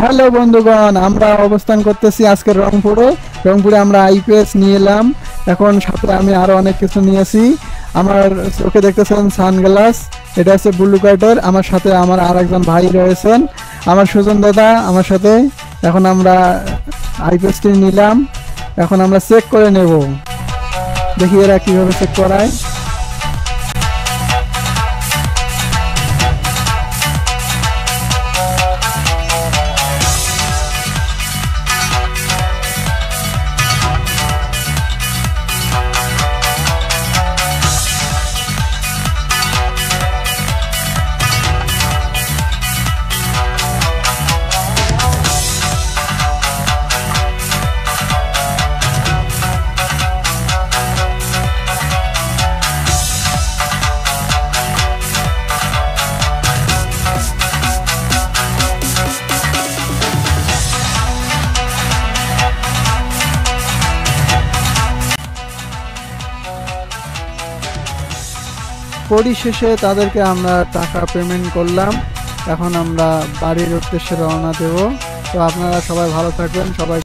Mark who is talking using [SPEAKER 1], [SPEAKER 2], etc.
[SPEAKER 1] Hello বন্ধুগণ, আমরা অবস্থান করতেছি আজকে রংপুরে আমরা আইপিএস নিয়ে এলাম। এখন সাথে আমি আরো অনেক কিছু নিয়েছি। আমার চোখে দেখতেছেন সানগ্লাস, এটা হচ্ছে ব্লু কার্ডের। আমার সাথে আমার আর একজন ভাই রয়েছেন, আমার সুজন দাদা আমার সাথে। এখন আমরা আইপিএসটি নিলাম, এখন আমরা চেক করে নেব, দেখি এরা কিভাবে চেক করায়। পরিশেষে তাদেরকে আমরা টাকা পেমেন্ট করলাম। এখন আমরা বাড়ির উদ্দেশ্যে রওনা দেব। তো আপনারা সবাই ভালো থাকবেন, সবাই